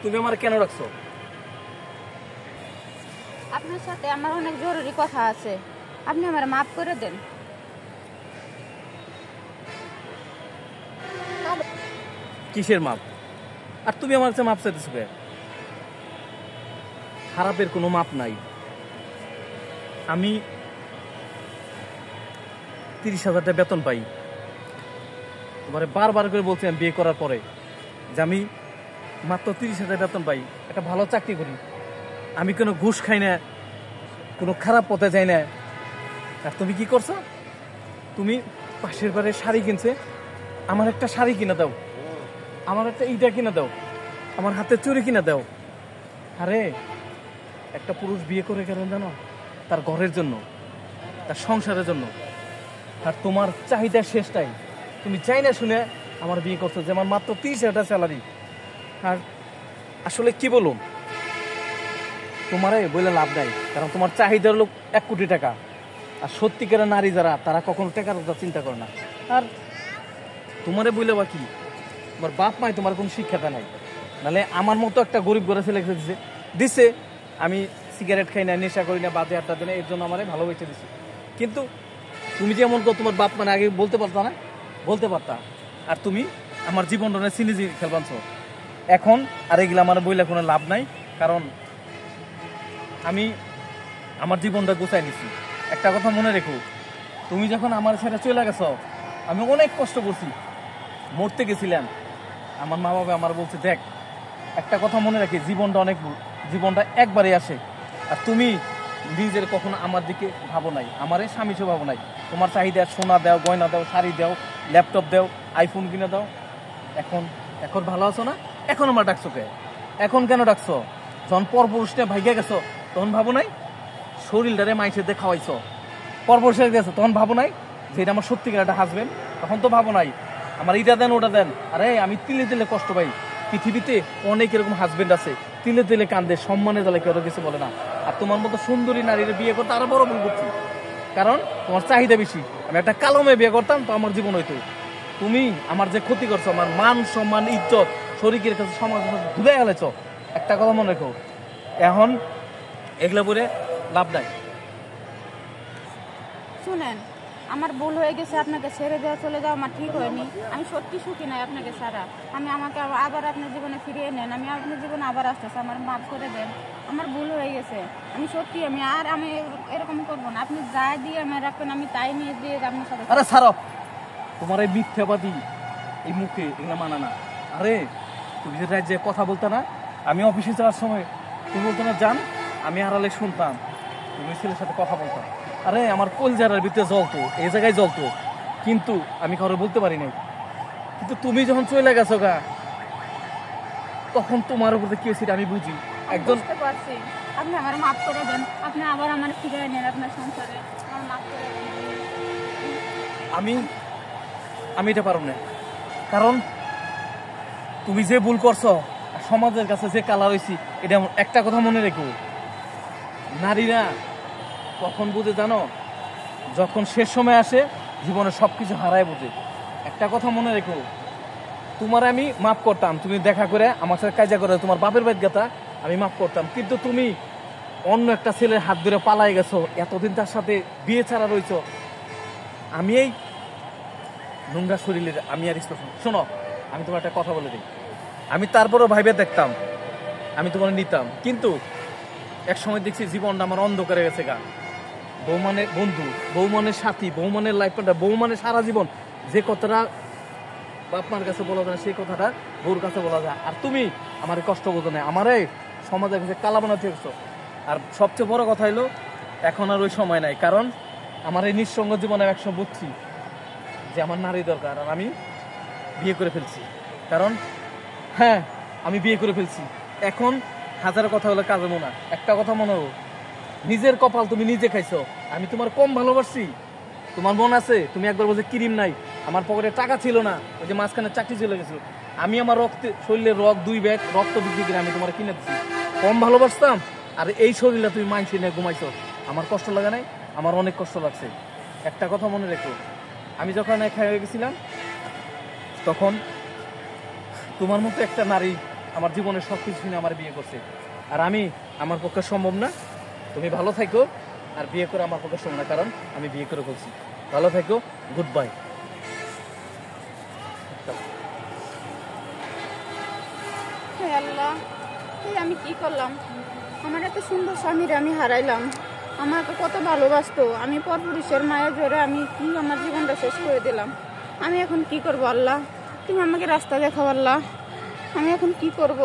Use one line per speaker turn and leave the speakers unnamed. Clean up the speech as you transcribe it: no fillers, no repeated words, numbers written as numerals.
তুমি আমার কেন রাখছো?
আপনার সাথে আমার অনেক জরুরি কথা আছে, আপনি আমার মাফ করে দেন।
কিসের মাপ? আর তুমি আমার কাছে মাপ চাইতেছো কে? খারাপের কোনো মাপ নাই। আমি 30,000 টাকা বেতন পাই। তোমারে বারবার করে বলছি আমি বিয়ে করার পরে যে আমি মাত্র 30,000 বেতন পাই, একটা ভালো চাকরি করি, আমি কোনো ঘুষ খাই না, কোনো খারাপ পথে যাই না। আর তুমি কি করছো? তুমি পাশের বারে শাড়ি কিনছে, আমার একটা শাড়ি কিনে দাও, আমার একটা ইটা কিনে দাও, আমার হাতে চুরি কিনে দাও। আরে একটা পুরুষ বিয়ে করে কেন জানো? তার ঘরের জন্য, তার সংসারের জন্য। আর তোমার চাহিদা শেষটাই, তুমি চাই না শুনে আমার বিয়ে করছো, যে আমার মাত্র 30,000 স্যালারি। আর আসলে কি বলুন, তোমারে বলে লাভ নাই, কারণ তোমার চাহিদার লোক 1 কোটি টাকা। আর সত্যিকারের নারী যারা, তারা কখনো টাকার কথা চিন্তা করে না। আর তোমারে বলে বা কি, তোমার বাপ মাই তোমার কোনো শিক্ষাটা নাই, নাহলে আমার মতো একটা গরিব ঘরে ছেলে দিচ্ছে। আমি সিগারেট খাই না, নেশা করি না, বাজে আড্ডা দিই না, এর জন্য আমারে ভালোবেসে দিছি। কিন্তু তুমি যেমন তোমার বাপ মানে আগে বলতে পারতা না? বলতে পারতা। আর তুমি আমার জীবনটা সিনেজি খেলবানছো এখন। আর এগুলো আমার বইলে কোনো লাভ নাই, কারণ আমি আমার জীবনটা গুছাই নিছি। একটা কথা মনে রেখো, তুমি যখন আমার ছেড়ে চলে গেছো, আমি অনেক কষ্ট করছি, মরতে গেছিলাম। আমার মা বাবা আমার বলছে, দেখ একটা কথা মনে রাখি, জীবনটা একবারই আসে। আর তুমি নিজের কখনো আমার দিকে ভাবো নাই, আমারে স্বামী সে ভাবো নাই। তোমার চাহিদা সোনা দাও, গয়না দাও, শাড়ি দাও, ল্যাপটপ দাও, আইফোন কিনে দাও। এখন ভালো আছো না? এখন আমার ডাকছো কে? এখন কেন ডাকছো? যখন পরপুরুষটা ভাইগা গেছো তখন ভাবো নাই? শরীরটারে মাইসে দিয়ে খাওয়াইছো, পরপুরুষ গেছো তখন ভাবো নাই যে এটা আমার সত্যিকার একটা হাজবেন্ড? তখন তো ভাবো নাই আমার এটা দেন ওটা দেন। আরে আমি তিলে তিলে কষ্ট পাই। পৃথিবীতে অনেক এরকম হাজবেন্ড আছে, তিলে তিলে কান্দে, সম্মানে জ্বালে, কেউ কিছু বলে না। আর তোমার মতো সুন্দরী নারীর বিয়ে করতে আরো বড় ভুল করছি, কারণ তোমার চাহিদা বেশি। আমি একটা কালো মেয়ে বিয়ে করতাম তো আমার জীবন হইতো। তুমি আমার যে ক্ষতি করছো, আমার মান সম্মান ইজ্জত শরীরের কাছে সমাজ ধুলে গেলেছ। একটা কথা মনে রেখো, এখন এগুলো বলে লাভ নাই।
শুনেন, আমার ভুল হয়ে গেছে, আপনাকে ছেড়ে দেওয়া চলে যাওয়া আমার ঠিক হয়নি। আমি সত্যি সুখী নাই আপনাকে ছাড়া। আমাকে আবার আপনার জীবনে ফিরিয়ে নেন, আমি আপনার জীবনে আবার আসতেছি, আমার মাফ করে দেন। আমার ভুল হয়ে গেছে, আমি সত্যি আমি এরকম করবো না। আপনি যা দিয়ে আমার রাখবেন আমি তাই নিয়ে দিয়ে আপনার সাথে।
আরে ছাড়ো, তোমার এই মিথ্যাবাদী এই মুখে এগুলো মানা না। আরে তুমি যে রাজ্যে কথা বলতে না, আমি অফিসে যাওয়ার সময় তুমি বলতো না জান, আমি আড়ালে শুনতাম তুমি ছেলের সাথে কথা বলতাম। আরে আমার কলজারার ভিতরে জ্বলতো, এই জায়গায় জ্বলতো, কিন্তু আমি কারো বলতে পারি নাই। কিন্তু তুমি যখন চলে গেছো গা, তখন তোমার উপর কি হয়েছিল আমি বুঝি। একজন
বুঝতে পারছি, আপনি আমার মাফ করে দেন, আপনি আবার আমার ফিরিয়ে নেন আপনার সংসারে, আমার মাফ করে দেন।
আমি এটা পারব না, কারণ তুমি যে ভুল করছো, সমাজের কাছে যে কালার হয়েছি, এটা একটা কথা মনে রেখো, নারীরা কখন বুঝে জানো? যখন শেষ সময় আসে, জীবনে সবকিছু হারায় বুঝে। একটা কথা মনে রেখো, তোমার আমি মাফ করতাম, তুমি দেখা করে আমার সাথে কাজা করে তোমার বাপের বাড়ি গেতা, আমি মাফ করতাম। কিন্তু তুমি অন্য একটা ছেলের হাত ধরে পালাই গেছো, এতদিন তার সাথে বিয়ে ছাড়া রয়েছো। আমি এই নোংরা শরীরের আমি আর শোনো, আমি তোমার একটা কথা বলে দিই, আমি তারপরও ভাইবে দেখতাম আমি তোমার নিতাম, কিন্তু এক সময় দেখছি জীবনটা আমার অন্ধকারে গেছে গা। বউ মানে বন্ধু, বউ মানে সাথী, বউ মানে লাইফ পার্টনার, বউ মানে সারা জীবন। যে কথাটা বাপ মার কাছে বলা যায় সেই কথাটা বউর কাছে বলা যায়। আর তুমি আমার কষ্ট বোঝো না, আমারে সমাজের কাছে কালা বানাতে গেছো। আর সবচেয়ে বড় কথা হলো, এখন আর ওই সময় নাই, কারণ আমার এই নিঃসঙ্গ জীবনে একসময় বুঝছি যে আমার নারী দরকার। আর আমি বিয়ে করে ফেলছি, কারণ হ্যাঁ আমি বিয়ে করে ফেলছি। এখন হাজার কথা হলে কাজ হবো না। একটা কথা মনে হবো, নিজের কপাল তুমি নিজে খাইছো। আমি তোমার কম ভালোবাসি? তোমার মন আছে তুমি একবার বলছে ক্রিম নাই, আমার পকেটে টাকা ছিল না, ওই যে মাঝখানে চাকরি চলে গেছিল, আমি আমার শরীরের রক্ত 2 ব্যাগ রক্ত বিক্রি করে আমি তোমার কিনে দিচ্ছি। কম ভালোবাসতাম? আর এই শরীরটা তুমি মাইন্ডসে নিয়ে ঘুমাইছো, আমার কষ্ট লাগে নাই? আমার অনেক কষ্ট লাগছে। একটা কথা মনে রেখো, আমি যখন একা হয়ে গেছিলাম, তখন তোমার মতো একটা নারী আমার জীবনের সব কিছু নিয়ে আমার বিয়ে করছে, আর আমি আমার পক্ষে সম্ভব না। তুমি ভালো থাকো, আর বিয়ে করে আমার পক্ষে সম্ভব না, কারণ আমি বিয়ে করে বলছি। ভালো থাকো, গুড বাই।
হে আল্লাহ, এই আমি কি করলাম? আমার এত সুন্দর স্বামীরে আমি হারাইলাম। আমাকে কত ভালোবাসতো, আমি পরপুরুষের মায়ের জোরে আমি কি আমার জীবনটা শেষ করে দিলাম। আমি এখন কি করবো আল্লাহ? তুমি আমাকে রাস্তা দেখাও আল্লাহ, আমি এখন কি করব?